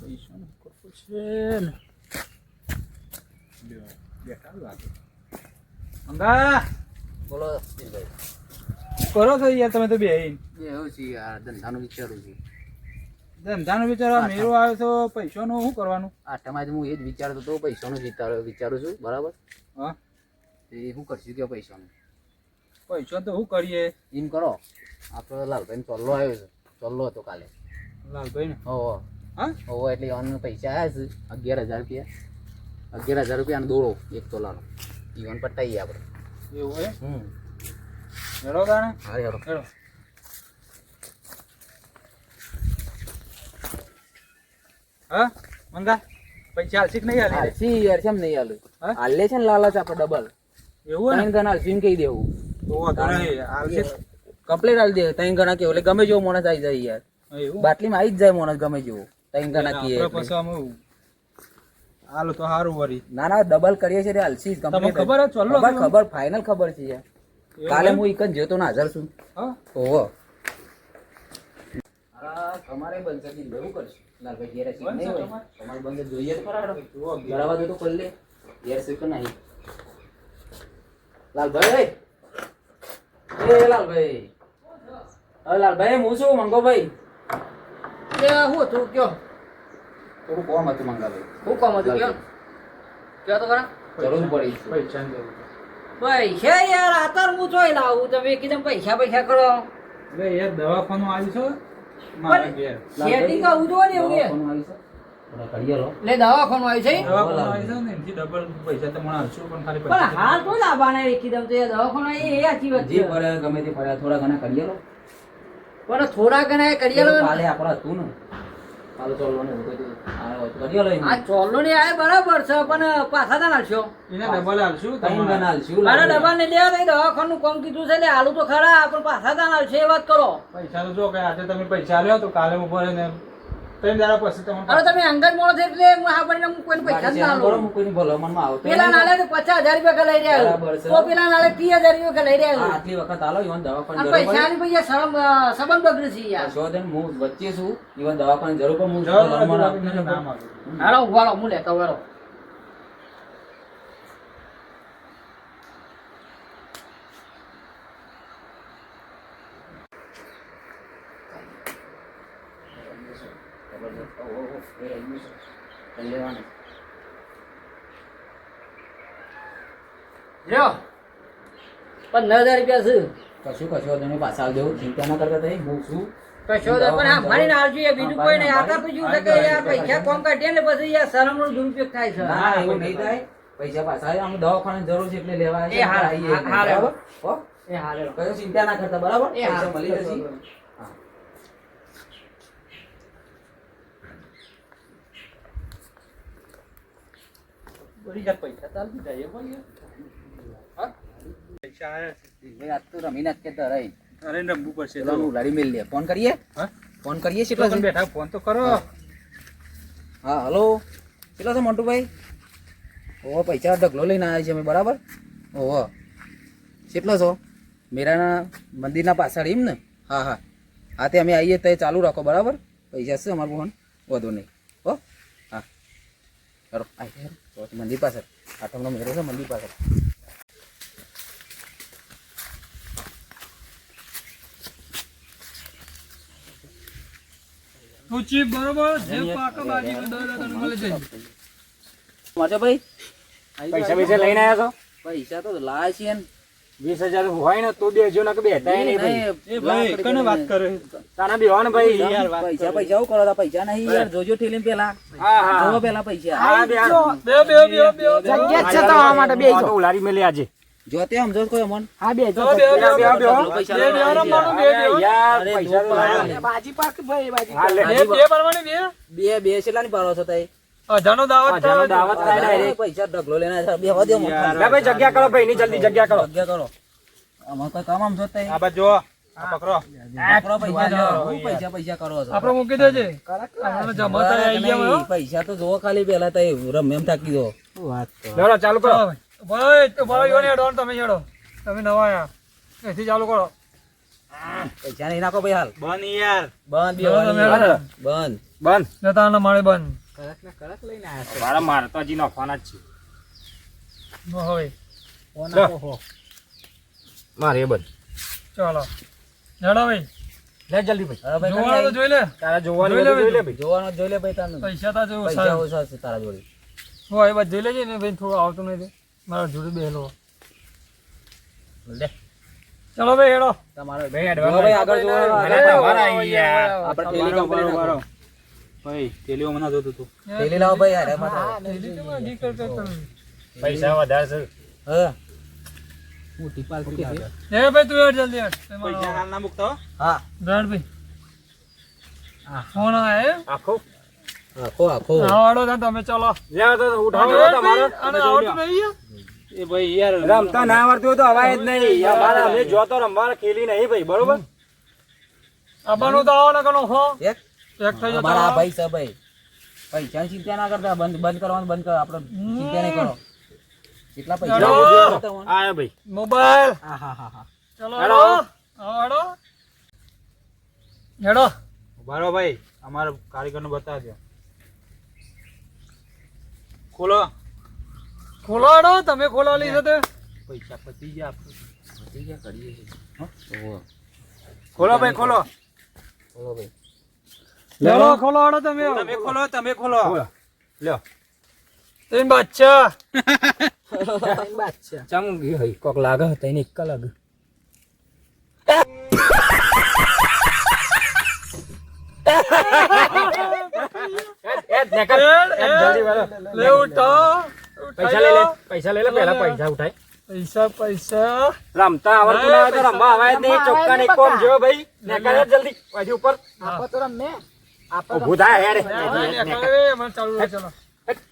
પૈસાનો કરવું છે ને. બેઠા લાગે. મંગા બોલો ભાઈ. કરો છો યાર તમે તો બે એવું છે યાર, ધંધાનું વિચારું છું. ધંધાનો વિચારવા મેરો આવ્યો તો પૈસાનું શું કરવાનું? આઠમાં હું એ જ વિચારતો હતો, પૈસાનું વિચારું છું. બરાબર. હા એ શું કરશું કે પૈસાનું? પૈસા તો શું કરીએ? એમ કરો, આપણો લાલભાઈ ચોલ્લો આવ્યો છે. ચોલ્લો હતો કાલે. લાલભાઈ ને ઓહો હા ઓહો, એટલે અમને પૈસા આવ્યા છે 11,000 રૂપિયા. 11,000 રૂપિયાનો દોડો એક તોલાનો. ઈવન પટાઈએ આપણે. એવું હે? હેડો તાણે. હા હેડો. હેડો. હા મંગા પૈસા હાલશી કે નહીં હાલી? હાલસી યાર, કેમ નહીં હાલે? હા? હાલે છે ને લાલચ આપણે ડબલ. એવું હે ને? ત્રણ ગણા હાલસી એમ કહી દેવું. તો વાંધો નહીં. હાલશી જ. કમ્પ્લેટ હાલ દે. ત્રણ ગણા કેવું એટલે ગમે જેવો માણસ આવી જાય યાર. હા, એવું બાટલીમાં આવી જ જાય માણસ ગમે જેવો. ત્રણ ગણા કીએ આપણે એટલે. પછી આમ હાલો તો સારું વળી. ના ના, ડબલ કરીએ છીએ હાલસી જ તમને complete જ. ખબર હે ચોલ્લો ખબર કેવો? ખબર ફાઇનલ ખબર છે યાર. એવું કાલે એમ? હું એક જ જોતો ને હાજર છું. હા ઓહો. તમારે બંધ કરી દેવું કરશું. લાલભાઈ ઘેર હશે નહીં હોય. તમારે બંધ જોઈએ તો ખરા. બરાબર તો ખોલ લે. ઘેર છે કે નહીં? લાલભાઈ એ લાલભાઈ. હવે લાલભાઈ હું છું મંગોભાઈ. એ હું તું કયો? થોડું કોમ હતું મંગાભાઈ. શું કોમ હતું કયો? કયો તો ખરા. જરૂર પડી છે. પૈસાની જરૂર છે. પૈસા યાર આતર હું જોઈ લાવું. તમે કીધું પૈસા કરો. એટલે યાર દવાખાનું આવ્યું છે મારા ઘેર. ખેતી કા ઉજો ને એવું કે લે દવાખાનું આવી છે. દવાખાનું આવ્યું છે ને એનથી ડબલ પૈસા તમને આપશું પણ ખાલી પણ પૈસા હાલ તો લાવવાના એકદમ તો એ દવાખાનું એ આખી વાત જે પડે ગમે તે પડે થોડા ઘણા કરીએ લો. પણ થોડા ઘણા કરીએ લો. કાલે આપડા હતું ને કાલે ચોલ્લો ને કરીએ લો. આ ચોલ્લો ને આ બરાબર છે પણ પાછા ના નાખશો. એને ડબલ આપશું ત્રણ ગણા આલશું. મારા ડબ્બા ને લે દવાખાનું કામ કીધું છે ને આલુ તો ખરા પણ પાછા ના નાખશે એ વાત કરો. પૈસા તો જો કે આજે તમે પૈસા આલ્યો તો કાલે ઉપર ને 3 દાડા પછી તમને અરે તમે અંગત મોડો છે એટલે હું હા પડીને હું કોઈને પૈસા ના આલું. હું કોઈની ભલામણમાં આવતો પેલા નાલે તો 50,000 રૂપિયા લઈ રહ્યા તો પેલા નાલે 30,000 રૂપિયા લઈ રહ્યા આટલી વખત આલો ઈવન દવાખાને પૈસા ની પૈસા સંબંધ બગડે છે યાર. શોધન હું વચ્ચે છું ઈવન દવાખાને જરૂર પણ હું ભલામણ આપીને નામ આપ્યું. હાલો ઉભારો હું લેતો વેરો. લ્યો 15,000 રૂપિયા છે. કશું તમે પાછા દેવું ચિંતા ના કરતા થઈ હું છું. કશો પણ આ મારી આવજો બીજું કોઈ નહીં. આટા પૂછ્યું છે કે યાર પૈસા કોમ કાઢીએ ને પછી યાર શરમનો દુરુપયોગ થાય છે. ના એવું નહીં થાય. પૈસા પાછા આવે. અમે દવાખાને જરૂર છે એટલે લેવા એ હાલ બરાબર. હો એ હાલ કયો ચિંતા ના કરતા બરાબર. પૈસા મળી જશે. હા બધી જાત પૈસા ચાલતી જાય એ બોલ હા પૈસા આયા છે. ભાઈ આજ તો રમીને જ કે તરાઈ અરે રમવું પડશે પેલા ઉલાડી મેલ લે. ફોન કરીએ. હા ફોન કરીએ કેટલો કેટલા બેઠા ફોન તો કરો. હા હલો કેટલા છે મોન્ટુભાઈ? ઓહો પૈસા ઢગલો લઈને આવ્યા છે અમે બરાબર. ઓહો કેટલો છો? મેરાના મંદિરના પાછળ એમ ને? હા હા હા તે અમે આવીએ તો ચાલુ રાખો બરાબર. પૈસા છે અમારું ફોન વધુ નહીં. હો હા કરો આવી મંદિર પાછળ. આઠમનો મેરો છે મંદિર પાછળ. ઊંચી બરોબર જે પાક બાજી મળે છે. માચો ભાઈ પૈસા લઈને આવ્યા છો? પૈસા તો લાયા છીએ ને. 20,000 હોય ને તો દેજો ને કે બેઠા નહીં ભાઈ. એ ભાઈ કને વાત કરે તાના બેવાન ભાઈ યાર વાત પૈસા પૈસા કરો તા પૈસા નહીં યાર જોજો ઠેલીને પેલા. હા હા જોવો પેલા પૈસા. હા બે જગ્યા છે તો આ માટે બે તો ઉલારી મેલે આજે જોતે સમજો કોઈ મન. હા બે જો પૈસા યાર પૈસા તો લાયા. બાજી પાક ભાઈ બાજી હા લે બે પરમાણે બે બે કેટલા ની પાડો છો તઈ? અજાનો દાવત જાનો દાવત થાય પૈસા ઢગલો લેના છે. બે વધ્યો મન. લે ભાઈ જગ્યા કરો ભાઈ ની જલ્દી જગ્યા કરો. જગ્યા કરો. આમાં કોઈ કામ આમ જોતા આ બાજુ જો આ પકડો પૈસા લો. હું પૈસા કરો છો. આપણે મૂકી દેજે આપણે જમા થાય આવી ગયા પૈસા તો જોવો ખાલી પેલા તઈ રમ એમ થાકી દો. વાત તો ચાલુ કરો ભાઈ તો ભાઈ યોને હેડો તમે હેડો તમે નવા આયા એથી ચાલુ કરો પૈસા નહીં નાખો ભાઈ હાલ. બંધ યાર બંધ બે બંધ. બંધ જતા મારે બંધ કડક ને કડક લઈને આવ્યા છે. મારા મારે તો હજી નફાના જ છે હવે ફોન લો. આપો હો. મારે બંધ ચાલો હેડો ભાઈ લે જલ્દી ભાઈ હવે ભાઈ જોવાનું તો જોઈ લે તારા જોવાની જોઈ લે બધું જોઈ લે ભાઈ જોવાનો જોઈ લે ભાઈ તારે પૈસા તા જો પૈસા ઓછા છે તારા જોડે હું એ વાત જોઈ લેજે ને ભાઈ થોડું આવતું નહીં તે. મારા જોડે બેહેલો લે ચલો ભાઈ હેડો તમારો ભાઈ જો ભાઈ આગળ જો અરે તમારા આઈ યાર આપણે પેલી કંપની નાખો. ભાઈ તેલીઓ મને જોતું હતું. પેલી લાવો ભાઈ યાર એમાં તો. પેલી તો મારી ઢીકર કરતો નહીં. પૈસા વધારે છે હા હું ટીપાલ ઓકે, થી લાવ્યો. એ ભાઈ તું હેડ જલ્દી હેડ પૈસા હાલ ના મૂકતો હો. હા રાડ ભાઈ ફોન આયો આખો આખો આખો આવાડો તા તમે ચલો લે તો ઉઠાવો તમારો અને આવતું નહીં યાર. એ ભાઈ યાર રમતા ના આવડતું હોય તો અવાય જ નહીં અમારે અમે જોતો રમવા ખેલી નહીં ભાઈ બરોબર આબાનું તો આવો ને કનો હો એક એક થઈ જતો અમારા આ ભાઈ છે ભાઈ પૈસાની ચિંતા ના કરતા બંધ કરવાનું બંધ કરો આપણે ચિંતા નહીં કરો કેટલા પૈસા હેડો. આપો છો? આયો ભાઈ મોબાઈલ હા હા હા હા. ચલો હેડો. હેડો આવાડો હેડો બરો ભાઈ અમારા કારીગરને બતાવજો. ખોલો. ખોલો હેડો તમે ખોલો લીધો તે પૈસા પતી ગયા આપણે. પતી ગયા, કરીએ છીએ. હો? ઓહો. ખોલો ભાઈ ખોલો બોલો ભાઈ હેડો ખોલો હેડો તમે તમે ખોલો તમે ખોલો. લ્યો તેન બાદશાહ ચમ ગયું હઈ કોક લાગે તઈને એક લાગે લે ઉઠો પૈસા લઈ લે પૈસા લઈ લે પહેલા પૈસા ઉઠાય પૈસા પૈસા રમતા આવડતું ના હોય તો રમવા અવાય જ નહીં ચોક્કા નહીં કોમ જો ભાઈ નેકાળે જલ્દી પાછી ઉપર ઊભું થાય હેડ મને ચાલુ રહે, ચલો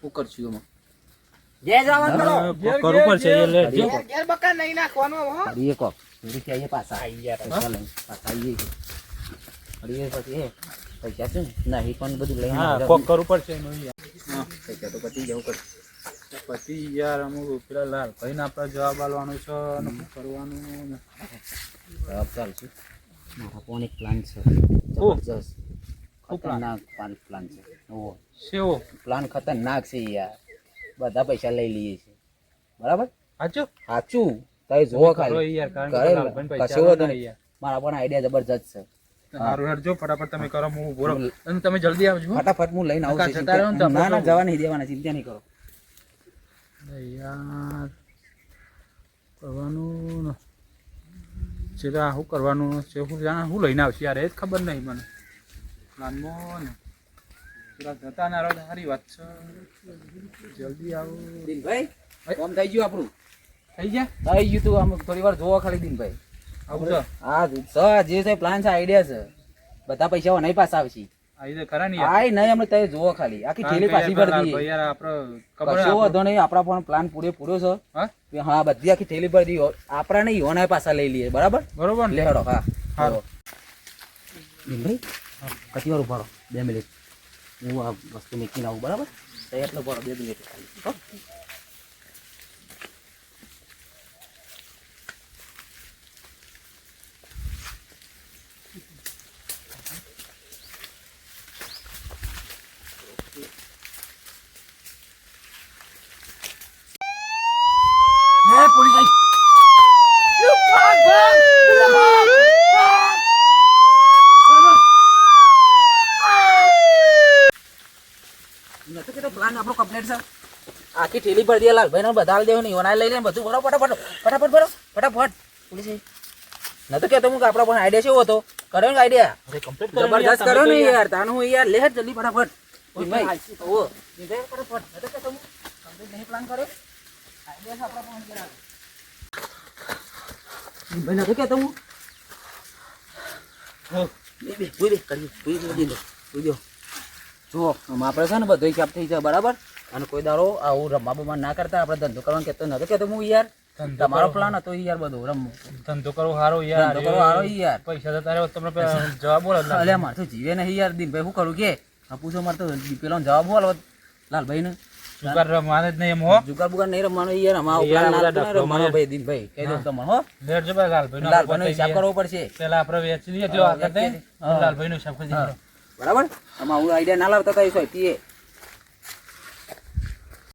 શું કરશું એમાં? જે જવાનું કરો કરવું પડશે એ લે. કરીએ કોક. કરીએ કોક. જોડી થી આવીએ પાછા. પૈસા લઈને પાછા આવીએ છીએ. કરીએ પછી એ પૈસા છે ને નહીં પણ બધું લઈને હા આવ્યા. કોક કરવું પડશે એનું યાર. હા પૈસા તો પતી જવું પડશે. પછી યાર અમુક પેલા લાલ ભાઈને આપણે જવાબ આલવાનો છે અને શું કરવાનું ને. જવાબ ચાલશે. મારા પણ એક પ્લાન છે શું? જબરજસ્ત શું plan? ખતરનાક પ્લાન છે. ઓહો. સેવો પ્લાન ખતરનાક છે યાર. બધા પૈસા લઈ લઈએ છે બરાબર સાચું સાચું તમે જોવો કરો ખાલી યાર કારણ કે કરે લાલભાઈને પૈસા કશો વાંધો આલવાના નહીં. યાર. મારા પણ આઈડિયા જબરજસ્ત છે. સારું હેડજો ફટાફટ તમે કરો હું ઉભો રહું. અને તમે જલ્દી આવજો હો. ફટાફટ હું લઈને આવું છું. જતા રહો ને તો ના ના આપણે જવા નહીં દેવાના, ચિંતા નહીં કરો. યાર કરવાનું ને છે તો આ શું કરવાનું છે શું જાણે શું લઈને આવશે યાર એ જ ખબર નહીં મને પ્લાનમાં ને પેલા જતા ના રહો તો સારી વાત છે જલ્દી આવો દિનભાઈ કામ થઈ ગયું આપણું. થઈ ગયા થઈ ગયું તું આમ થોડી વાર જોવો ખાલી દિનભાઈ. આવું છે હા જે છે પ્લાન છે આઈડિયા છે બધા પૈસા નહીં પાછા આવશે. આ રીતે ખરા નહીં યાર. આય નહીં અમે તમે જોવો ખાલી આખી ઠેલી પાછી ભરી ભાઈ દઈએ. યાર આપણે ખબર કશો વાંધો નહીં, આપણા પણ પ્લાન પૂરેપૂરો છે. હા હા બધી આખી ઠેલી ભરી દઈએ. આપણા નહીં હોના પાછા લઈ લઈએ બરાબર. બરોબર ને લેહડો હા હારું. દિનભાઈ કતી વાર ઉભા રહો 2 મિનિટ હું આ વસ્તુ મૂકીને આવું બરાબર. તૈયાર તો કરો 2 મિનિટ ખાલી હો. પોલીસ નતો કે પ્લાન આપણો કમ્પ્લીટ છે. આખી ઠેલી ભરી દે લાલભાઈ ને બધા દેવું નહીં ઓના લઈ લે બધું ભરો ફટાફટ ફટાફટ ભરો ફટાફટ પોલીસ નતો કે હું આપણા પણ આઈડિયા કેવો હતો કર્યો ને આઈડિયા જબરજસ્ત કર્યો ને યાર તાનું હું યાર લે જલ્દી ફટાફટ ભાઈ ઓ નિધે ફટાફટ નતો કે તમે કમ્પ્લીટ નહીં પ્લાન કર્યો આઈડિયા આપણા પણ યાર ભાઈ નતો કે હું હો બે પૂરી કરી પૂરી દો જો આપણે છે ને બધો હિસાબ થઈ જાય બરાબર. અને કોઈ દારો આવું રમવા બમવા ના કરતા આપણે ધંધો કરવાનો કહેતો નતો કહેતો હું યાર તમારો પ્લાન હતો યાર બધો રમવું ધંધો કરવો સારો યાર ધંધો કરવો સારો યાર. પૈસા જતા રહ્યો તમને જવાબ બોલો અલ્યા મારે તો જીવે નહીં યાર દિનભાઈ શું કરું કે પૂછો મારે તો પેલો જવાબ બોલો લાલભાઈ ને જુગાર રમવાને જ નહીં એમ હો જુગાર બુગાર નહીં રમવાનો યાર અમારો યાર, પ્લાન બધા ના રમવાનો ભાઈ દિનભાઈ કહી દઉં તમને હો. લેટ જો ભાઈ લાલભાઈ લાલભાઈનો હિસાબ કરવો પડશે. પેલા આપણે વેચી લઈએ જો આગળ દે હા. લાલભાઈ નો હિસાબ કરી દીધો બરાબર આમાં હું આઈડિયા ના લાવતા હતા એ સોયથી